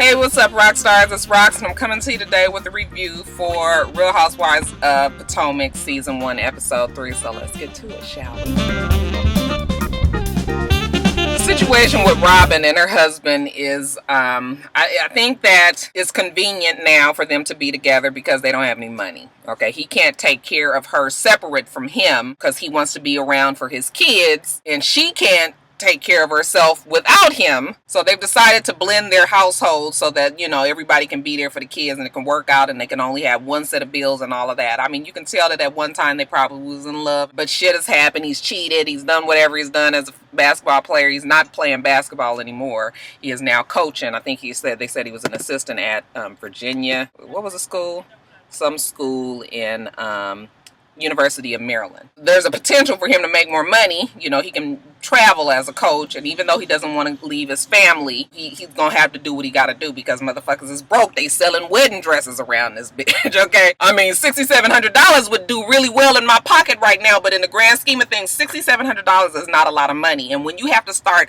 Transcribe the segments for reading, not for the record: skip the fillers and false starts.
Hey, what's up, Roxstars? It's Rox, and I'm coming to you today with a review for Real Housewives of Potomac Season 1, Episode 3. So let's get to it, shall we? The situation with Robin and her husband is, I think that it's convenient now for them to be together because they don't have any money. Okay, he can't take care of her separate from him because he wants to be around for his kids, and she can't take care of herself without him. So they've decided to blend their household so that, you know, everybody can be there for the kids and it can work out and they can only have one set of bills and all of that. I mean, you can tell that at one time they probably was in love, but shit has happened. He's cheated. He's done whatever he's done as a basketball player. He's not playing basketball anymore. He is now coaching. I think they said he was an assistant at Virginia. What was the school? Some school in University of Maryland. There's a potential for him to make more money. You know, he can travel as a coach, and even though he doesn't want to leave his family, he's gonna have to do what he gotta do because motherfuckers is broke. They selling wedding dresses around this bitch, okay? I mean, $6,700 would do really well in my pocket right now, but in the grand scheme of things, $6,700 is not a lot of money. And when you have to start,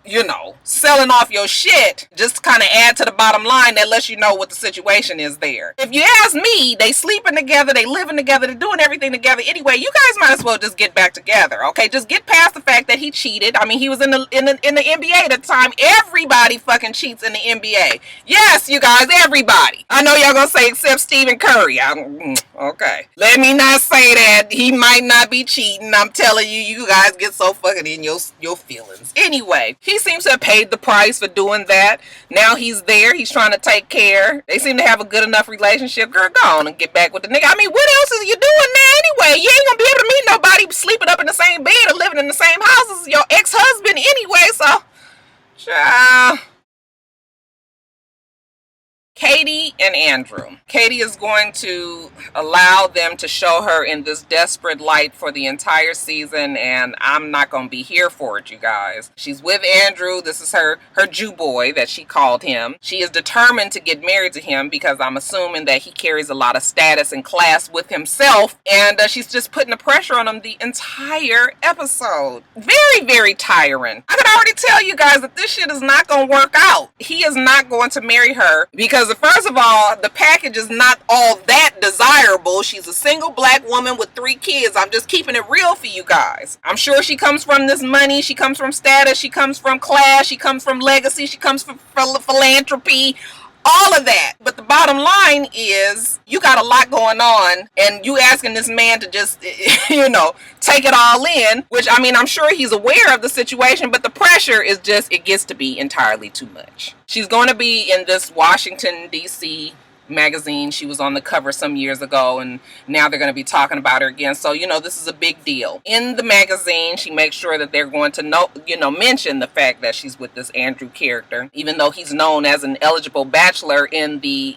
you know, selling off your shit just to kind of add to the bottom line, that lets you know what the situation is there. If you ask me, they sleeping together, they living together, they're doing everything together anyway. You guys might as well just get back together, okay? Just get past the fact that he cheated. I mean, he was in the NBA at the time. Everybody fucking cheats in the NBA. Yes, you guys, everybody. I know y'all gonna say except Stephen Curry. Okay. Let me not say that. He might not be cheating. I'm telling you, you guys get so fucking in your feelings. Anyway, he seems to have paid the price for doing that. Now he's there. He's trying to take care. They seem to have a good enough relationship. Girl, go on and get back with the nigga. I mean, what else is you doing now anyway? You ain't gonna be able to meet nobody sleeping up in the same bed or living in the same house as your ex-husband anyway, so child. Katie and Andrew. Katie is going to allow them to show her in this desperate light for the entire season, and I'm not going to be here for it, you guys. She's with Andrew. This is her Jew boy that she called him. She is determined to get married to him because I'm assuming that he carries a lot of status and class with himself, and she's just putting the pressure on him the entire episode. Very, very tiring. I can already tell you guys that this shit is not going to work out. He is not going to marry her because first of all, the package is not all that desirable. She's a single black woman with 3 kids. I'm just keeping it real for you guys. I'm sure she comes from this money. She comes from status. She comes from class. She comes from legacy. She comes from philanthropy. All of that. But the bottom line is you got a lot going on and you asking this man to just, you know, take it all in, which, I mean, I'm sure he's aware of the situation, but the pressure is just, it gets to be entirely too much. She's going to be in this Washington, D.C. magazine. She was on the cover some years ago, and now they're going to be talking about her again. So, you know, this is a big deal. In the magazine, she makes sure that they're going to mention the fact that she's with this Andrew character, even though he's known as an eligible bachelor in the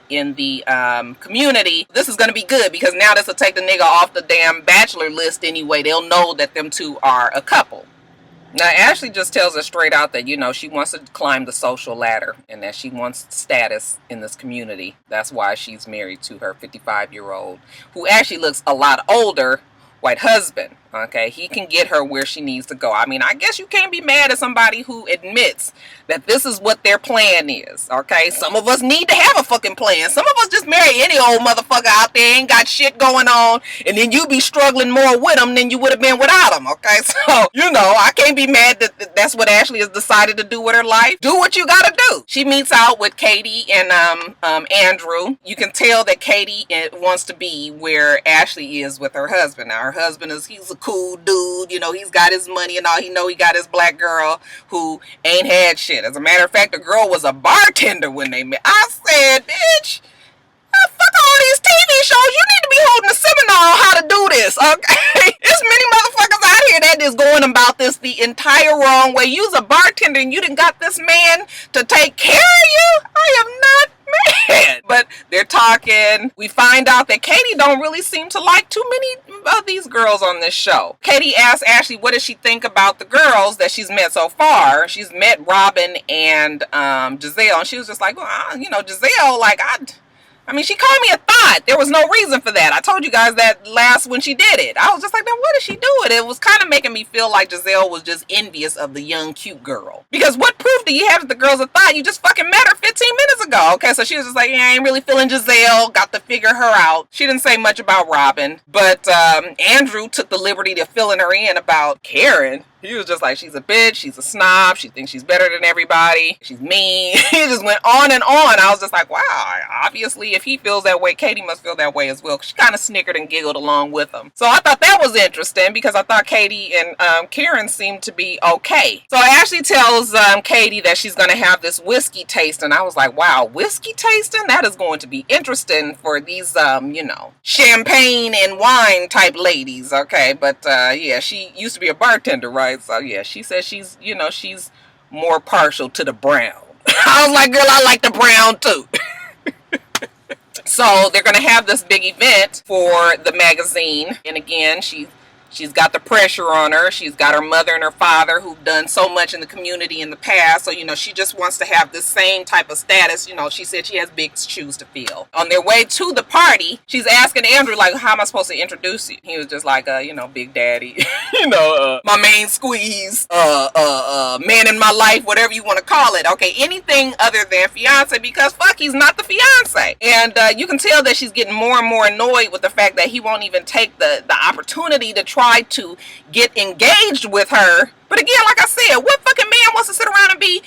community. This is going to be good because now this will take the nigga off the damn bachelor list anyway. They'll know that them two are a couple. Now, Ashley just tells us straight out that, you know, she wants to climb the social ladder and that she wants status in this community. That's why she's married to her 55-year-old, who actually looks a lot older, white husband. Okay, he can get her where she needs to go. I mean, I guess you can't be mad at somebody who admits that this is what their plan is. Okay, some of us need to have a fucking plan. Some of us just marry any old motherfucker out there, ain't got shit going on, and then you be struggling more with them than you would have been without them. Okay, so, you know, I can't be mad that that's what Ashley has decided to do with her life. Do what you gotta do. She meets out with Katie and Andrew. You can tell that Katie wants to be where Ashley is with her husband. Now, her husband he's a cool dude, you know, he's got his money and all. He got his black girl who ain't had shit. As a matter of fact, the girl was a bartender when they met. I said, bitch, fuck all these TV shows. You need to be holding a seminar on how to do this, okay? There's many motherfuckers out here that is going about this the entire wrong way. You's a bartender and you done got this man to take care of you? I am not mad. But they're talking. We find out that Katie don't really seem to like too many of these girls on this show. Katie asks Ashley what does she think about the girls that she's met so far. She's met Robin and Giselle, and she was just like, well, you know, Giselle, like, I mean, she called me a thought. There was no reason for that. I told you guys that last when she did it. I was just like, then what is she doing? It was kind of making me feel like Giselle was just envious of the young, cute girl. Because what proof do you have that the girl's a thought? You just fucking met her 15 minutes ago. Okay, so she was just like, yeah, I ain't really feeling Giselle. Got to figure her out. She didn't say much about Robin, but Andrew took the liberty to filling her in about Karen. He was just like, she's a bitch, she's a snob, she thinks she's better than everybody, she's mean. He just went on and on. I was just like, wow, obviously if he feels that way, Katie must feel that way as well. She kind of snickered and giggled along with him. So I thought that was interesting because I thought Katie and Karen seemed to be okay. So Ashley tells Katie that she's going to have this whiskey tasting. I was like, wow, whiskey tasting? That is going to be interesting for these, you know, champagne and wine type ladies. Okay, but yeah, she used to be a bartender, right? So yeah, she says she's, you know, she's more partial to the brown. I was like, girl, I like the brown too. So they're going to have this big event for the magazine. And again, she's got the pressure on her. She's got her mother and her father who've done so much in the community in the past. So, you know, she just wants to have this same type of status. You know, she said she has big shoes to fill. On their way to the party, she's asking Andrew, like, how am I supposed to introduce you? He was just like, you know, Big Daddy, you know, my main squeeze, man in my life, whatever you want to call it. Okay, anything other than fiance, because fuck, he's not the fiance. And you can tell that she's getting more and more annoyed with the fact that he won't even take the opportunity to try to get engaged with her. But again, like I said, what fucking man wants to sit around and be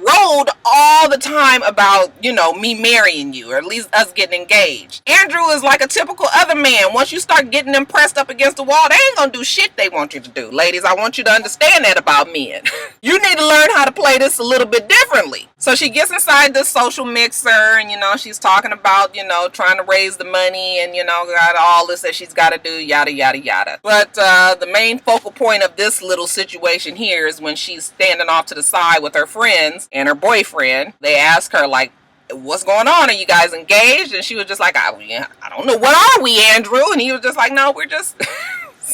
rolled all the time about, you know, me marrying you, or at least us getting engaged. Andrew is like a typical other man. Once you start getting them pressed up against the wall, they ain't gonna do shit they want you to do. Ladies, I want you to understand that about men. You need to learn how to play this a little bit differently. So she gets inside this social mixer and, you know, she's talking about, you know, trying to raise the money and, you know, got all this that she's got to do, yada, yada, yada. But the main focal point of this little situation here is when she's standing off to the side with her friends and her boyfriend. They ask her, like, what's going on? Are you guys engaged? And she was just like, I don't know. What are we, Andrew? And he was just like, no, we're just...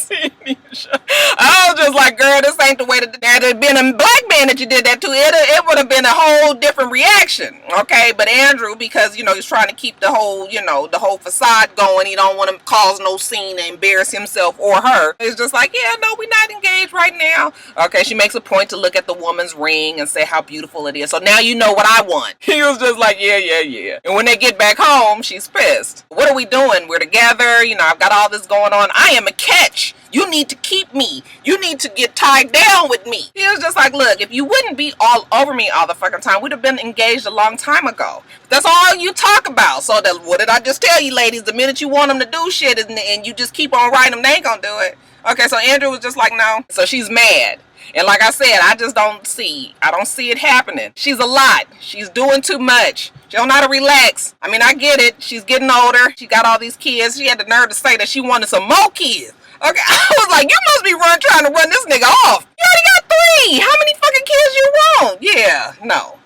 I was just like, girl, this ain't the way that there had been a black man that you did that to. It would have been a whole different reaction. Okay, but Andrew, because, you know, he's trying to keep the whole, you know, the whole facade going. He don't want to cause no scene and embarrass himself or her. It's just like, yeah, no, we're not engaged right now. Okay, she makes a point to look at the woman's ring and say how beautiful it is. So now you know what I want. He was just like, yeah, yeah, yeah. And when they get back home, she's pissed. What are we doing? We're together. You know, I've got all this going on. I am a catch. You need to keep me. You need to get tied down with me. He was just like, look, if you wouldn't be all over me all the fucking time, we'd have been engaged a long time ago. That's all you talk about. So that, what did I just tell you, ladies? The minute you want them to do shit and you just keep on writing them, they ain't gonna do it. Okay, so Andrew was just like, no. So she's mad. And like I said, I don't see it happening. She's a lot. She's doing too much. She don't know how to relax. I mean, I get it. She's getting older. She got all these kids. She had the nerve to say that she wanted some more kids. Okay, I was like, you must be trying to run this nigga off. You already got 3. How many fucking kids you want? Yeah, no.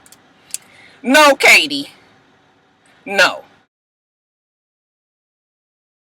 No, Katie. No.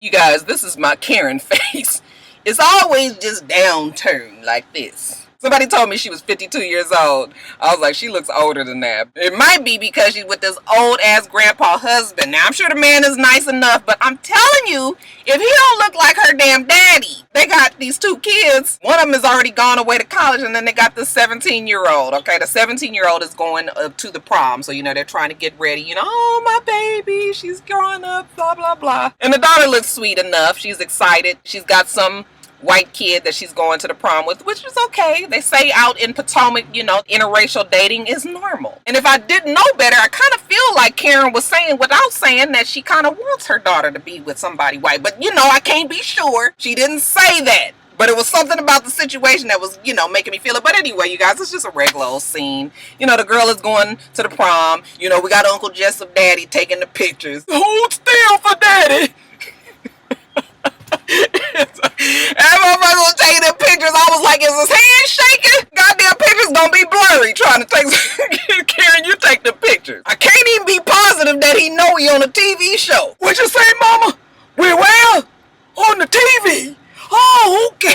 You guys, this is my Karen face. It's always just downturned like this. Somebody told me she was 52 years old. I was like, she looks older than that. It might be because she's with this old-ass grandpa husband. Now, I'm sure the man is nice enough, but I'm telling you, if he don't look like her damn daddy, they got these 2 kids. One of them has already gone away to college, and then they got this 17-year-old. Okay, the 17-year-old is going to the prom, so, you know, they're trying to get ready. You know, oh, my baby, she's growing up, blah, blah, blah. And the daughter looks sweet enough. She's excited. She's got some white kid that she's going to the prom with, which is okay. They say out in Potomac, you know, interracial dating is normal. And if I didn't know better, I kind of feel like Karen was saying without saying that she kind of wants her daughter to be with somebody white. But, you know, I can't be sure. She didn't say that. But it was something about the situation that was, you know, making me feel it. But anyway, you guys, it's just a regular old scene. You know, the girl is going to the prom. You know, we got Uncle Jessup Daddy taking the pictures. Hold still for Daddy. That motherfucker was taking them pictures. I was like, is his hand shaking? Goddamn pictures gonna be blurry trying to take Karen, you take the pictures. I can't even be positive that he know he on a TV show. What you say, mama? We're where? On the TV. Oh, okay.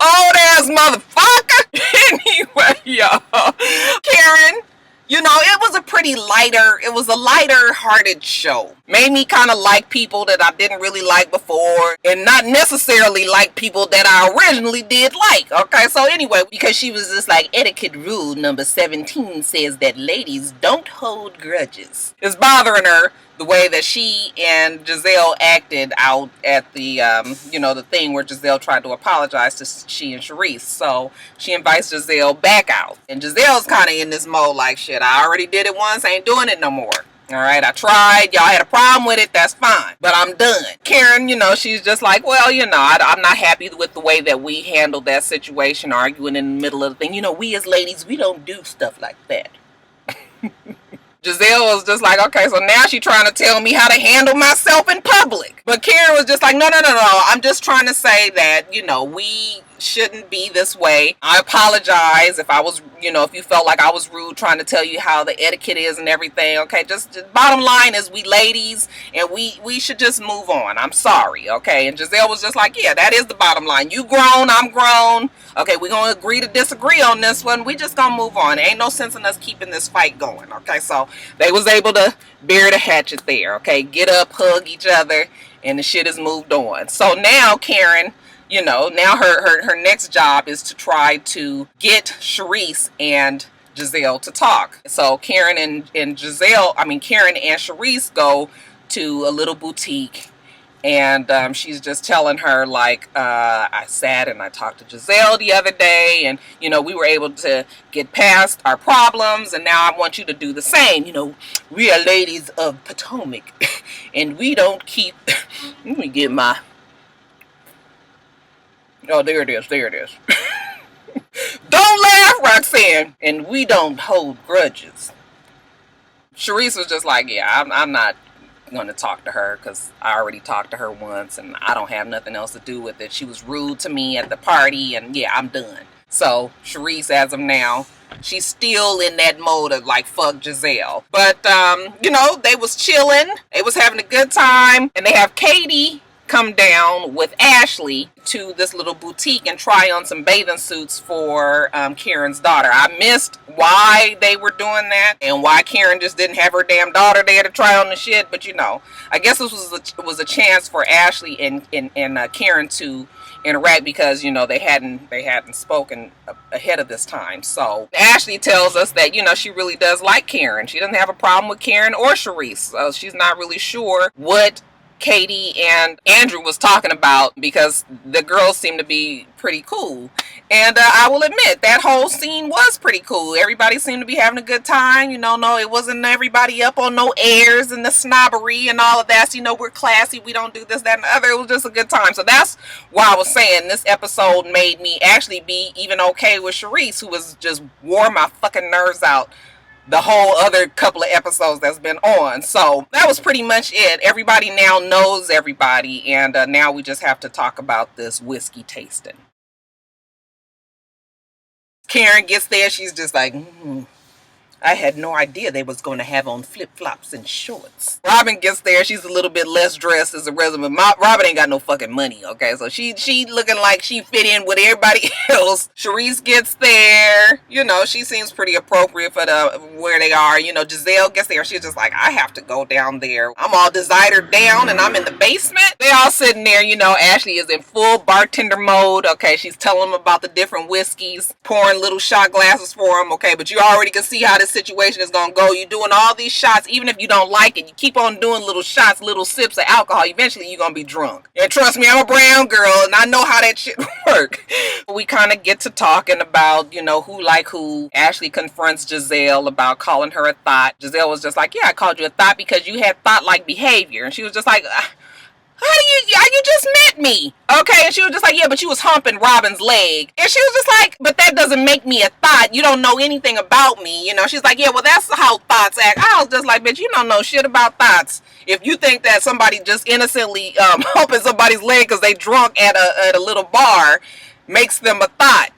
Old ass motherfucker. Anyway, y'all. Karen, you know, it was a pretty lighter. It was a lighter hearted show. Made me kind of like people that I didn't really like before, and not necessarily like people that I originally did like. Okay, so anyway, because she was just like, etiquette rule number 17 says that ladies don't hold grudges. It's bothering her the way that she and Giselle acted out at the, the thing where Giselle tried to apologize to she and Charisse. So she invites Giselle back out. And Giselle's kind of in this mode like, shit, I already did it once, I ain't doing it no more. All right, I tried. Y'all had a problem with it. That's fine. But I'm done. Karen, she's just like, well, I'm not happy with the way that we handled that situation, arguing in the middle of the thing. We as ladies, we don't do stuff like that. Giselle was just like, okay, so now she's trying to tell me how to handle myself in public. But Karen was just like, no. I'm just trying to say that, we shouldn't be this way. I apologize if I was, if you felt like I was rude trying to tell you how the etiquette is and everything. Okay, just bottom line is we ladies, and we should just move on. I'm sorry, okay? And Giselle was just like, yeah, that is the bottom line. You grown, I'm grown. Okay, we're going to agree to disagree on this one. We just going to move on. There ain't no sense in us keeping this fight going, okay? So they was able to bury the hatchet there, okay? Get up, hug each other, and the shit is moved on. So now Karen, now her next job is to try to get Charisse and Giselle to talk. So Karen and Charisse go to a little boutique, and she's just telling her, like, I sat and I talked to Giselle the other day, and, we were able to get past our problems, and now I want you to do the same. We are ladies of Potomac, and we don't keep, let me get my, oh, there it is. Don't laugh, Roxanne. And we don't hold grudges. Charisse was just like, yeah, I'm not going to talk to her because I already talked to her once and I don't have nothing else to do with it. She was rude to me at the party, and yeah, I'm done. So Charisse, as of now, she's still in that mode of like, fuck Giselle. But, they was chilling. They was having a good time. And they have Katie come down with Ashley to this little boutique and try on some bathing suits for Karen's daughter. I missed why they were doing that and why Karen just didn't have her damn daughter there to try on the shit. But I guess this was a chance for Ashley and Karen to interact because they hadn't spoken ahead of this time. So Ashley tells us that she really does like Karen. She doesn't have a problem with Karen or Charisse. So she's not really sure what Katie and Andrew was talking about because the girls seem to be pretty cool. And I will admit that whole scene was pretty cool. Everybody seemed to be having a good time. No, it wasn't everybody up on no airs and the snobbery and all of that. So, we're classy. We don't do this, that, and the other. It was just a good time. So that's why I was saying this episode made me actually be even okay with Charisse, who was just wore my fucking nerves out the whole other couple of episodes that's been on. So that was pretty much it. Everybody now knows everybody, and now we just have to talk about this whiskey tasting. Karen gets there, she's just like, I had no idea they was going to have on flip-flops and shorts. Robin gets there. She's a little bit less dressed as a resident. Robin ain't got no fucking money, okay? So she looking like she fit in with everybody else. Charisse gets there. She seems pretty appropriate for where they are. Giselle gets there. She's just like, I have to go down there. I'm all desired down and I'm in the basement. They all sitting there. Ashley is in full bartender mode. Okay, she's telling them about the different whiskeys, pouring little shot glasses for them. Okay, but you already can see how this situation is gonna go. You're doing all these shots, even if you don't like it, you keep on doing little shots, little sips of alcohol. Eventually you're gonna be drunk. And trust me, I'm a brown girl and I know how that shit work. We kind of get to talking about who like who. Ashley confronts Giselle about calling her a thought. Giselle was just like, yeah, I called you a thought because you had thought like behavior. And she was just like, you just met me, okay? And she was just like, yeah, but you was humping Robin's leg. And she was just like, but that doesn't make me a thought. You don't know anything about me, She's like, yeah, well, that's how thoughts act. I was just like, bitch, you don't know shit about thoughts. If you think that somebody just innocently humping somebody's leg because they drunk at a little bar makes them a thought.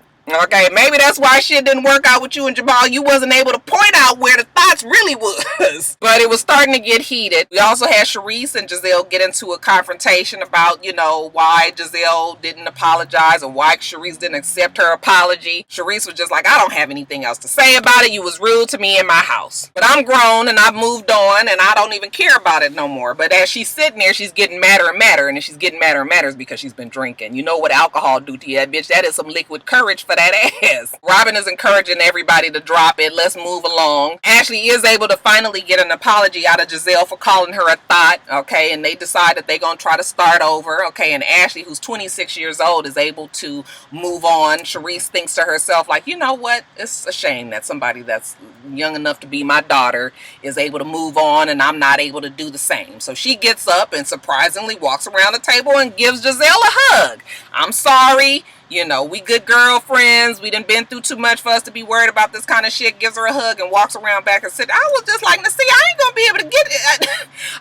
Okay, maybe that's why shit didn't work out with you and Jamal. You wasn't able to point out where the thoughts really was. But it was starting to get heated. We also had Charisse and Giselle get into a confrontation about, you know, why Giselle didn't apologize or why Charisse didn't accept her apology. Charisse was just like, I don't have anything else to say about it. You was rude to me in my house. But I'm grown and I've moved on and I don't even care about it no more. But as she's sitting there, she's getting madder and madder. And if she's getting madder and madder, it's because she's been drinking. You know what alcohol do to you, bitch? That is some liquid courage for that ass. Robin is encouraging everybody to drop it. Let's move along. Ashley is able to finally get an apology out of Giselle for calling her a thought. Okay, and they decide that they're going to try to start over. Okay, and Ashley, who's 26 years old, is able to move on. Charisse thinks to herself, like, you know what? It's a shame that somebody that's young enough to be my daughter is able to move on and I'm not able to do the same. So she gets up and surprisingly walks around the table and gives Giselle a hug. I'm sorry. You know, we good girlfriends. We done been through too much for us to be worried about this kind of shit. Gives her a hug and walks around back and said, I was just like, see, I ain't gonna be able to get it.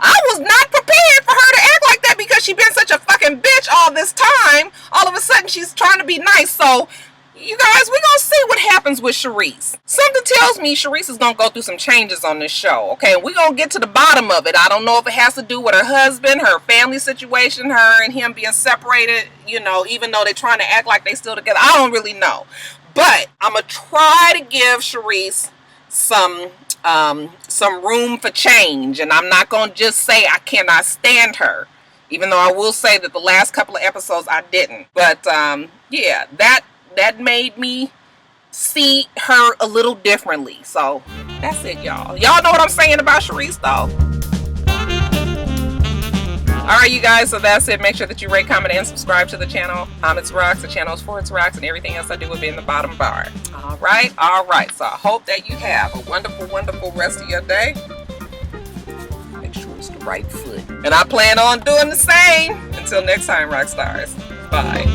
I was not prepared for her to act like that because she been such a fucking bitch all this time. All of a sudden she's trying to be nice. So you guys, we're gonna see what happens with Charisse. Something tells me Charisse is gonna go through some changes on this show. Okay, we're gonna get to the bottom of it. I don't know if it has to do with her husband, her family situation, her and him being separated, you know, even though they're trying to act like they still together. I don't really know. But I'm gonna try to give Charisse some room for change. And I'm not gonna just say I cannot stand her. Even though I will say that the last couple of episodes I didn't. But yeah, that made me see her a little differently. So that's it, y'all. Y'all know what I'm saying about Charisse, though. Alright, you guys, so that's it. Make sure that you rate, comment, and subscribe to the channel. itsrox. The channel is for itsrox, and everything else I do will be in the bottom bar. Alright. So I hope that you have a wonderful, wonderful rest of your day. Make sure it's the right foot. And I plan on doing the same. Until next time, Roxstars. Bye.